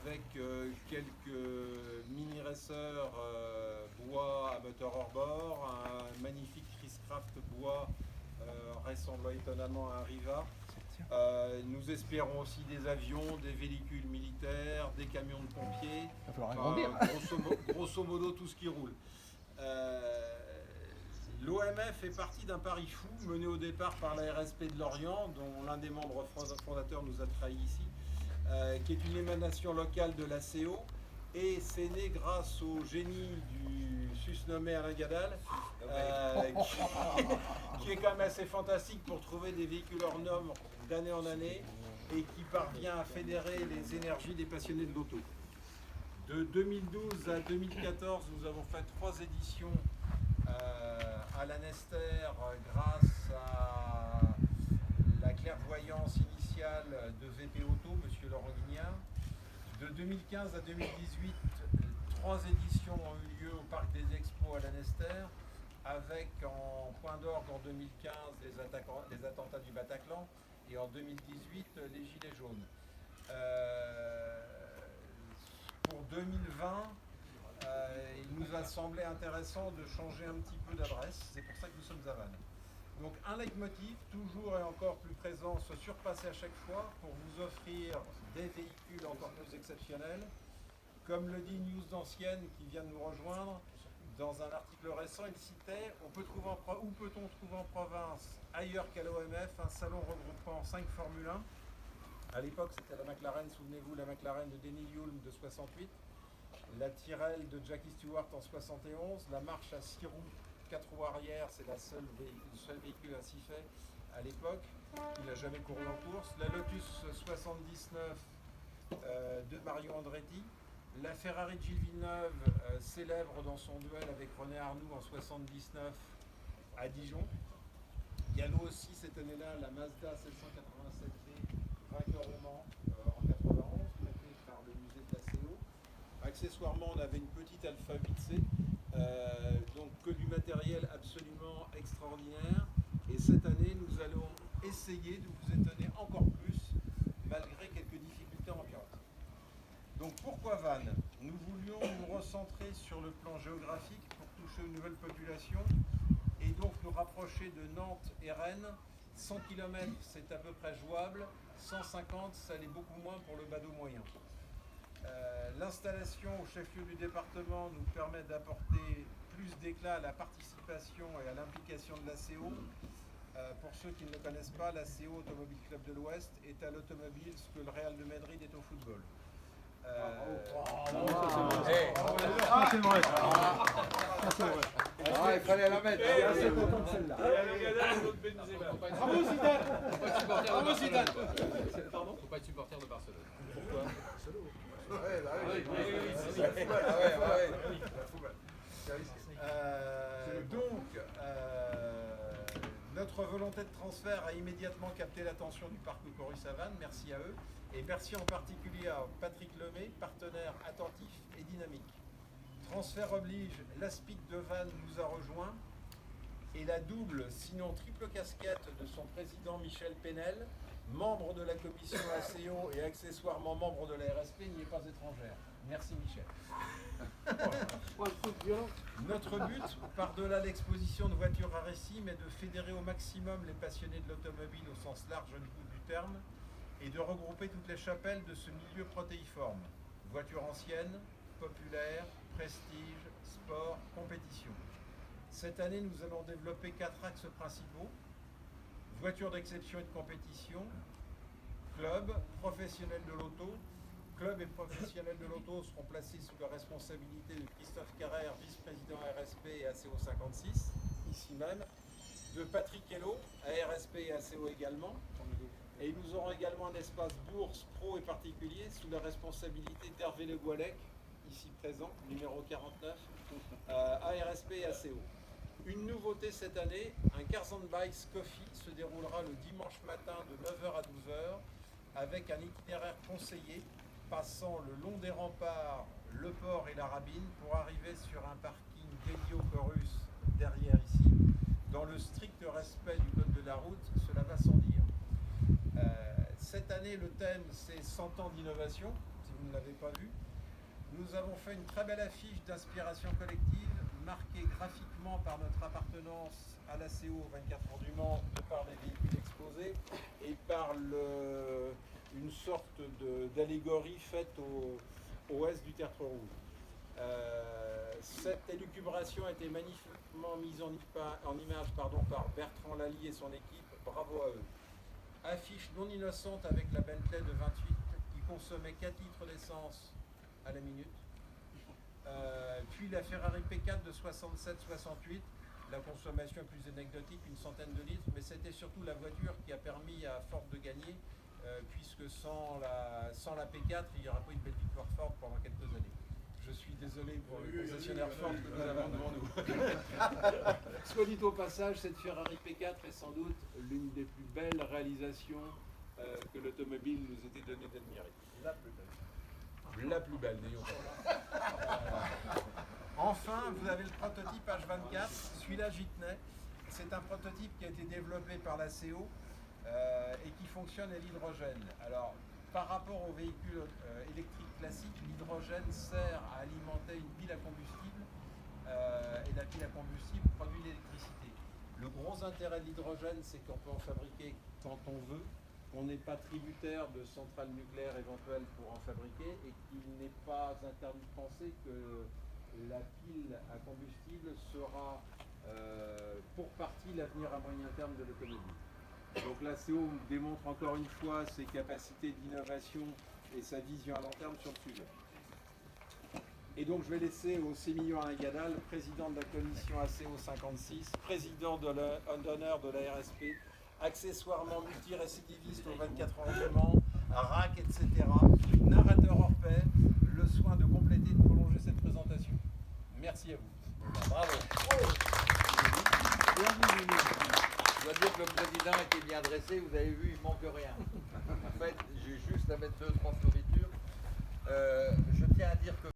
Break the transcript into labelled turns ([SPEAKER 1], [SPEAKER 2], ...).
[SPEAKER 1] avec quelques mini racers bois à moteur hors-bord, un magnifique Chris Craft bois ressemblant étonnamment à un Riva. Nous espérons aussi des avions, des véhicules militaires, des camions de pompiers.
[SPEAKER 2] Il va falloir agrandir.
[SPEAKER 1] Grosso modo, tout ce qui roule. L'OMF est parti d'un pari fou mené au départ par la RSP de Lorient, dont l'un des membres fondateurs nous a trahis ici, qui est une émanation locale de la CO. Et c'est né grâce au génie du susnommé Alain Gadal, qui est quand même assez fantastique pour trouver des véhicules hors normes d'année en année et qui parvient à fédérer les énergies des passionnés de l'auto. De 2012 à 2014, nous avons fait 3 éditions à la Nester grâce à la clairvoyance initiale de VP Auto, M. Laurent Guignard. De 2015 à 2018, 3 éditions ont eu lieu au Parc des Expos à la Nester, avec en point d'orgue en 2015 les attentats du Bataclan et en 2018 les Gilets jaunes. Pour 2020, il nous a semblé intéressant de changer un petit peu d'adresse, c'est pour ça que nous sommes à Vannes. Donc un leitmotiv, toujours et encore plus présent, se surpasser à chaque fois pour vous offrir des véhicules encore plus exceptionnels. Comme le dit News d'Ancienne qui vient de nous rejoindre, dans un article récent, il citait « Où peut-on trouver en province, ailleurs qu'à l'OMF, un salon regroupant 5 Formule 1 ?» À l'époque, c'était la McLaren, souvenez-vous, la McLaren de Denny Hulme de 68, la Tyrrell de Jackie Stewart en 71, la March à 6 roues, 4 roues arrière, c'est le seul véhicule ainsi fait à l'époque. Il n'a jamais couru en course. La Lotus 79 de Mario Andretti. La Ferrari de Gilles Villeneuve, célèbre dans son duel avec René Arnoux en 79 à Dijon. Il y a nous aussi cette année-là la Mazda 787B, vainqueur au Mans en 91, faite par le musée de la CO. Accessoirement, on avait une petite Alpha 8C. Donc que du matériel absolument extraordinaire, et cette année nous allons essayer de vous étonner encore plus malgré quelques difficultés ambiantes. Donc pourquoi Vannes? Nous voulions nous recentrer sur le plan géographique pour toucher une nouvelle population et donc nous rapprocher de Nantes et Rennes. 100 km c'est à peu près jouable, 150 ça l'est beaucoup moins pour le badaud moyen. L'installation au chef-lieu du département nous permet d'apporter plus d'éclat à la participation et à l'implication de l'ACO. Pour ceux qui ne le connaissent pas, l'ACO Automobile Club de l'Ouest est à l'automobile ce que le Real de Madrid est au football.
[SPEAKER 2] C'est vrai.
[SPEAKER 3] Il fallait la mettre.
[SPEAKER 2] C'est content de celle-là.
[SPEAKER 4] Bravo Zidane.
[SPEAKER 3] Bravo Zidane.
[SPEAKER 4] Pardon. Faut pas être supporter de Barcelone. Pourquoi?
[SPEAKER 1] Notre volonté de transfert a immédiatement capté l'attention du parc Corus à Vannes, merci à eux, et merci en particulier à Patrick Lemay, partenaire attentif et dynamique. Transfert oblige, l'Aspic de Vannes nous a rejoints, et la double, sinon triple casquette de son président Michel Penel, membre de la commission ACO et accessoirement membre de la RSP, n'y est pas étrangère. Merci Michel. Notre but, par-delà l'exposition de voitures à récit, est de fédérer au maximum les passionnés de l'automobile au sens large du terme et de regrouper toutes les chapelles de ce milieu protéiforme. Voitures anciennes, populaires, prestige, sport, compétition. Cette année, nous allons développer 4 axes principaux. Voitures d'exception et de compétition, club, professionnels de l'auto. Club et professionnels de l'auto seront placés sous la responsabilité de Christophe Carrère, vice-président RSP et ACO 56, ici même, de Patrick Hello, à RSP et ACO également. Et nous aurons également un espace bourse, pro et particulier, sous la responsabilité d'Hervé Le Goualec, ici présent, numéro 49, à RSP et ACO. Une nouveauté cette année, un Cars and Bikes Coffee se déroulera le dimanche matin de 9h à 12h avec un itinéraire conseillé passant le long des remparts, le port et la Rabine pour arriver sur un parking dédié au Corus derrière ici. Dans le strict respect du code de la route, cela va sans dire. Cette année, le thème c'est 100 ans d'innovation, si vous ne l'avez pas vu. Nous avons fait une très belle affiche d'inspiration collective, marquée graphiquement par notre appartenance à l'ACO au 24 Heures du Mans, de par les véhicules exposés, et par une sorte d'allégorie faite au ouest du Tertre Rouge. Cette élucubration a été magnifiquement mise en image par Bertrand Lally et son équipe, bravo à eux. Affiche non innocente avec la Bentley de 28 qui consommait 4 litres d'essence à la minute. Puis la Ferrari P4 de 67-68, la consommation est plus anecdotique, une centaine de litres, mais c'était surtout la voiture qui a permis à Ford de gagner, puisque sans la P4, il n'y aura pas une belle victoire Ford pendant quelques années. Je suis désolé pour les concessionnaires Ford que nous avons devant nous. Soit dit au passage, cette Ferrari P4 est sans doute l'une des plus belles réalisations que l'automobile nous était donnée d'admirer. La plus belle. La plus belle, n'ayons pas. Enfin, vous avez le prototype H24, celui-là j'y tenais. C'est un prototype qui a été développé par la CO et qui fonctionne à l'hydrogène. Alors, par rapport aux véhicules électriques classiques, l'hydrogène sert à alimenter une pile à combustible et la pile à combustible produit l'électricité. Le gros intérêt de l'hydrogène, c'est qu'on peut en fabriquer quand on veut, qu'on n'est pas tributaire de centrales nucléaires éventuelles pour en fabriquer et qu'il n'est pas interdit de penser que la pile à combustible sera pour partie l'avenir à moyen terme de l'automobile. Donc la CO démontre encore une fois ses capacités d'innovation et sa vision à long terme sur le sujet. Et donc je vais laisser au Sémillon Alain Gadal, président de la commission ACO 56, président d'honneur de la RSP, accessoirement multirécidiviste aux 24 Heures du Mans, RAC, etc., narrateur hors pair, le soin de compléter et de prolonger cette présentation. Merci à vous.
[SPEAKER 3] Bravo. Je dois dire que le président était bien dressé, vous avez vu, il manque rien. En fait, j'ai juste à mettre 2-3 fioritures. Je tiens à dire que